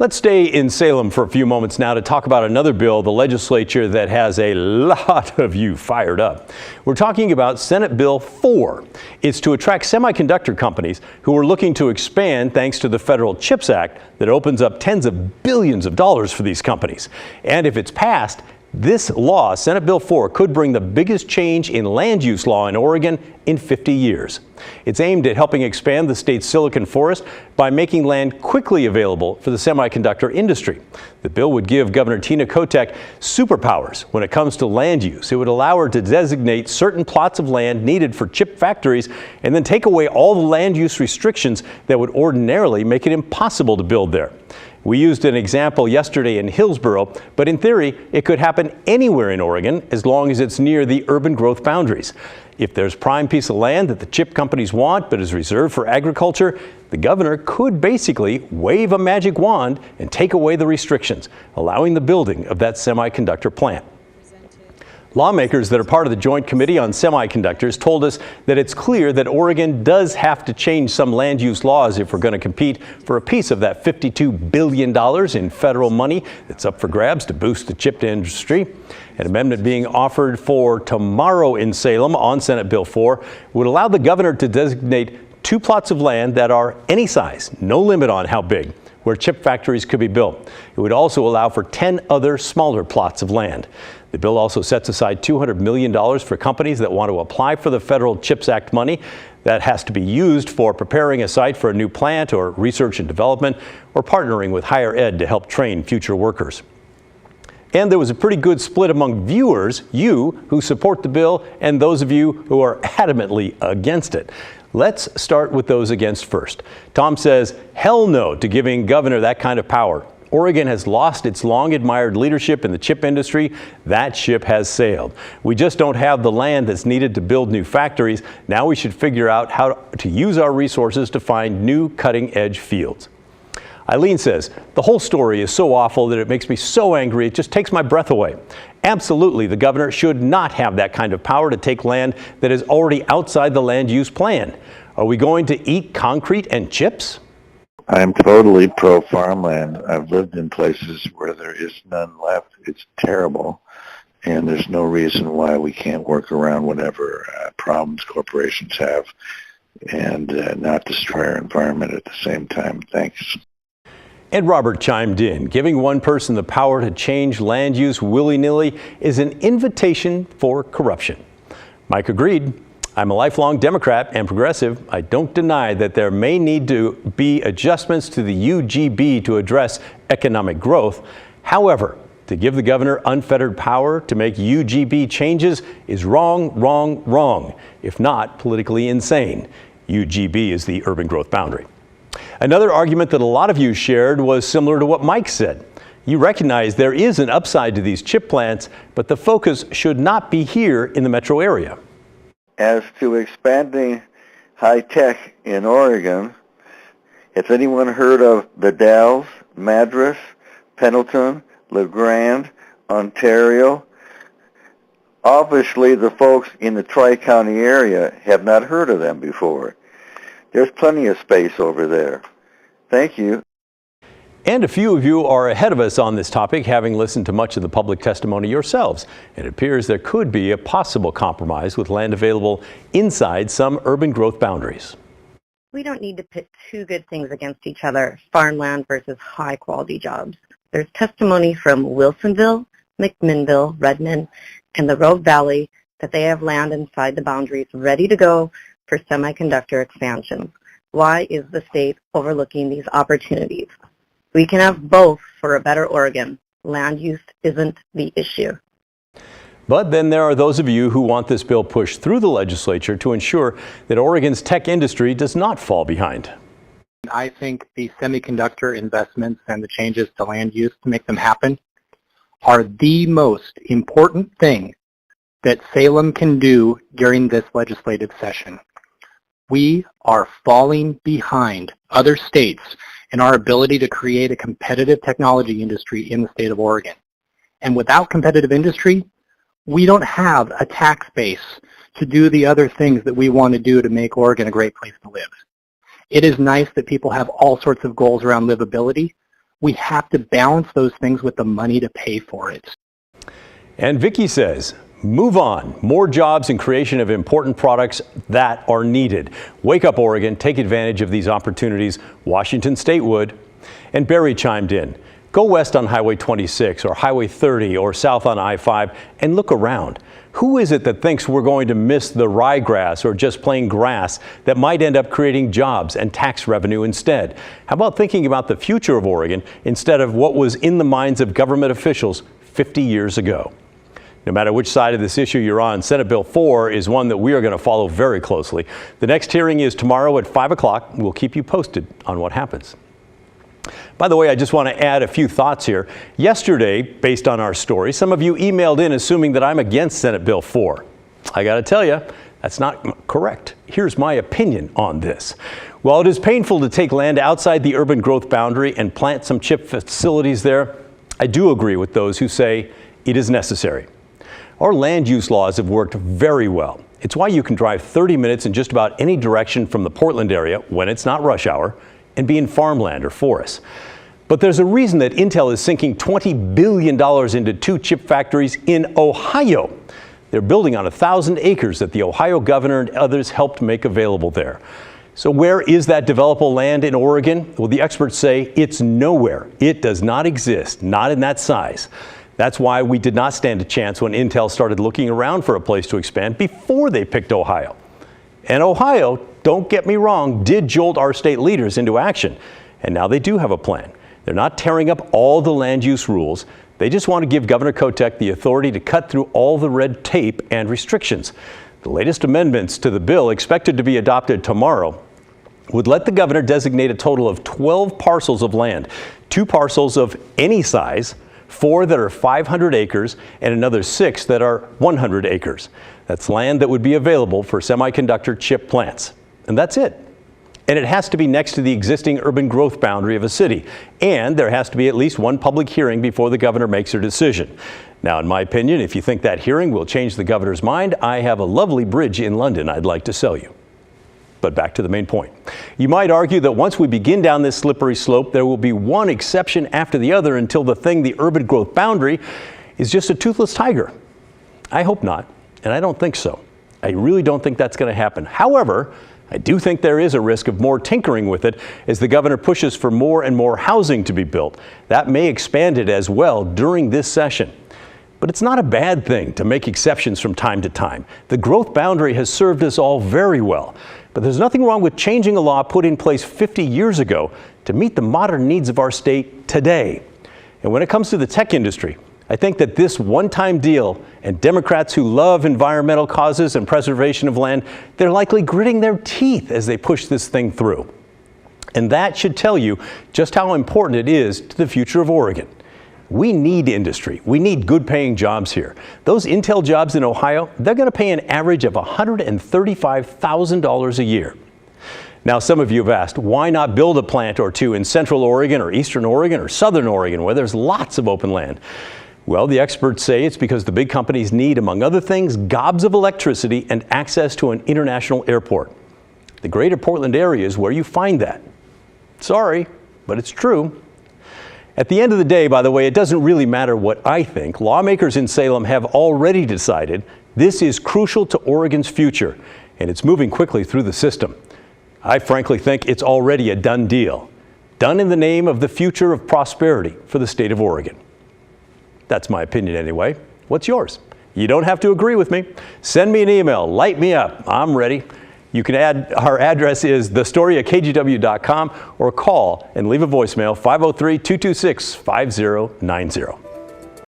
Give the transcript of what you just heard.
Let's stay in Salem for a few moments now to talk about another bill, the legislature that has a lot of you fired up. We're talking about Senate Bill 4. It's to attract semiconductor companies who are looking to expand thanks to the federal CHIPS Act that opens up tens of billions of dollars for these companies. And if it's passed, this law, Senate Bill 4, could bring the biggest change in land use law in Oregon in 50 years. It's aimed at helping expand the state's silicon forest by making land quickly available for the semiconductor industry. The bill would give Governor Tina Kotek superpowers when it comes to land use. It would allow her to designate certain plots of land needed for chip factories and then take away all the land use restrictions that would ordinarily make it impossible to build there. We used an example yesterday in Hillsboro, but in theory, it could happen anywhere in Oregon as long as it's near the urban growth boundaries. If there's prime piece of land that the chip companies want but is reserved for agriculture, the governor could basically wave a magic wand and take away the restrictions, allowing the building of that semiconductor plant. Lawmakers that are part of the Joint Committee on Semiconductors told us that it's clear that Oregon does have to change some land use laws if we're going to compete for a piece of that $52 billion in federal money that's up for grabs to boost the chip industry. An amendment being offered for tomorrow in Salem on Senate Bill 4 would allow the governor to designate 2 plots of land that are any size, no limit on how big, where chip factories could be built. It would also allow for 10 other smaller plots of land. The bill also sets aside $200 million for companies that want to apply for the federal CHIPS Act money. That has to be used for preparing a site for a new plant or research and development or partnering with higher ed to help train future workers. And there was a pretty good split among viewers, you who support the bill and those of you who are adamantly against it. Let's start with those against first. Tom says, hell no to giving governor that kind of power. Oregon has lost its long-admired leadership in the chip industry. That ship has sailed. We just don't have the land that's needed to build new factories. Now we should figure out how to use our resources to find new cutting-edge fields. Eileen says, the whole story is so awful that it makes me so angry it just takes my breath away. Absolutely, the governor should not have that kind of power to take land that is already outside the land use plan. Are we going to eat concrete and chips? I'm totally pro-farmland. I've lived in places where there is none left. It's terrible, and there's no reason why we can't work around whatever problems corporations have and not destroy our environment at the same time. Thanks. And Robert chimed in. Giving one person the power to change land use willy-nilly is an invitation for corruption. Mike agreed. I'm a lifelong Democrat and progressive. I don't deny that there may need to be adjustments to the UGB to address economic growth. However, to give the governor unfettered power to make UGB changes is wrong, wrong, wrong, if not politically insane. UGB is the urban growth boundary. Another argument that a lot of you shared was similar to what Mike said. You recognize there is an upside to these chip plants, but the focus should not be here in the metro area. As to expanding high-tech in Oregon, has anyone heard of the Dalles, Madras, Pendleton, LeGrand, Ontario? Obviously, the folks in the Tri-County area have not heard of them before. There's plenty of space over there. Thank you. And a few of you are ahead of us on this topic, having listened to much of the public testimony yourselves. It appears there could be a possible compromise with land available inside some urban growth boundaries. We don't need to pit 2 good things against each other, farmland versus high-quality jobs. There's testimony from Wilsonville, McMinnville, Redmond, and the Rogue Valley that they have land inside the boundaries ready to go for semiconductor expansion. Why is the state overlooking these opportunities? We can have both for a better Oregon. Land use isn't the issue. But then there are those of you who want this bill pushed through the legislature to ensure that Oregon's tech industry does not fall behind. I think the semiconductor investments and the changes to land use to make them happen are the most important thing that Salem can do during this legislative session. We are falling behind other states in our ability to create a competitive technology industry in the state of Oregon. And without competitive industry, we don't have a tax base to do the other things that we want to do to make Oregon a great place to live. It is nice that people have all sorts of goals around livability, We have to balance those things with the money to pay for it. And Vicki says, move on. More jobs and creation of important products that are needed. Wake up, Oregon. Take advantage of these opportunities. Washington State would. And Barry chimed in. Go west on Highway 26 or Highway 30 or south on I-5 and look around. Who is it that thinks we're going to miss the ryegrass or just plain grass that might end up creating jobs and tax revenue instead? How about thinking about the future of Oregon instead of what was in the minds of government officials 50 years ago? No matter which side of this issue you're on, Senate Bill 4 is one that we are going to follow very closely. The next hearing is tomorrow at 5 o'clock. We'll keep you posted on what happens. By the way, I just want to add a few thoughts here. Yesterday, based on our story, some of you emailed in assuming that I'm against Senate Bill 4. I got to tell you, that's not correct. Here's my opinion on this. While it is painful to take land outside the urban growth boundary and plant some chip facilities there, I do agree with those who say it is necessary. Our land use laws have worked very well. It's why you can drive 30 minutes in just about any direction from the Portland area when it's not rush hour and be in farmland or forests. But there's a reason that Intel is sinking $20 billion into 2 chip factories in Ohio. They're building on 1,000 acres that the Ohio governor and others helped make available there. So where is that developable land in Oregon? Well, the experts say it's nowhere. It does not exist, not in that size. That's why we did not stand a chance when Intel started looking around for a place to expand before they picked Ohio. And Ohio, don't get me wrong, did jolt our state leaders into action. And now they do have a plan. They're not tearing up all the land use rules. They just want to give Governor Kotek the authority to cut through all the red tape and restrictions. The latest amendments to the bill, expected to be adopted tomorrow, would let the governor designate a total of 12 parcels of land, 2 parcels of any size, 4 that are 500 acres, and another 6 that are 100 acres. That's land that would be available for semiconductor chip plants. And that's it. And it has to be next to the existing urban growth boundary of a city. And there has to be at least one public hearing before the governor makes her decision. Now, in my opinion, if you think that hearing will change the governor's mind, I have a lovely bridge in London I'd like to sell you. But back to the main point. You might argue that once we begin down this slippery slope, there will be one exception after the other until the thing, the urban growth boundary, is just a toothless tiger. I hope not, and I don't think so. I really don't think that's going to happen. However, I do think there is a risk of more tinkering with it as the governor pushes for more and more housing to be built. That may expand it as well during this session. But it's not a bad thing to make exceptions from time to time. The growth boundary has served us all very well. But there's nothing wrong with changing a law put in place 50 years ago to meet the modern needs of our state today. And when it comes to the tech industry, I think that this one-time deal, and Democrats who love environmental causes and preservation of land, they're likely gritting their teeth as they push this thing through. And that should tell you just how important it is to the future of Oregon. We need industry. We need good-paying jobs here. Those Intel jobs in Ohio, they're going to pay an average of $135,000 a year. Now, some of you have asked, why not build a plant or two in Central Oregon or Eastern Oregon or Southern Oregon where there's lots of open land? Well, the experts say it's because the big companies need, among other things, gobs of electricity and access to an international airport. The greater Portland area is where you find that. Sorry, but it's true. At the end of the day, by the way, it doesn't really matter what I think. Lawmakers in Salem have already decided this is crucial to Oregon's future, and it's moving quickly through the system. I frankly think it's already a done deal. Done in the name of the future of prosperity for the state of Oregon. That's my opinion anyway. What's yours? You don't have to agree with me. Send me an email. Light me up. I'm ready. You can add, our address is thestory@kgw.com, or call and leave a voicemail 503-226-5090.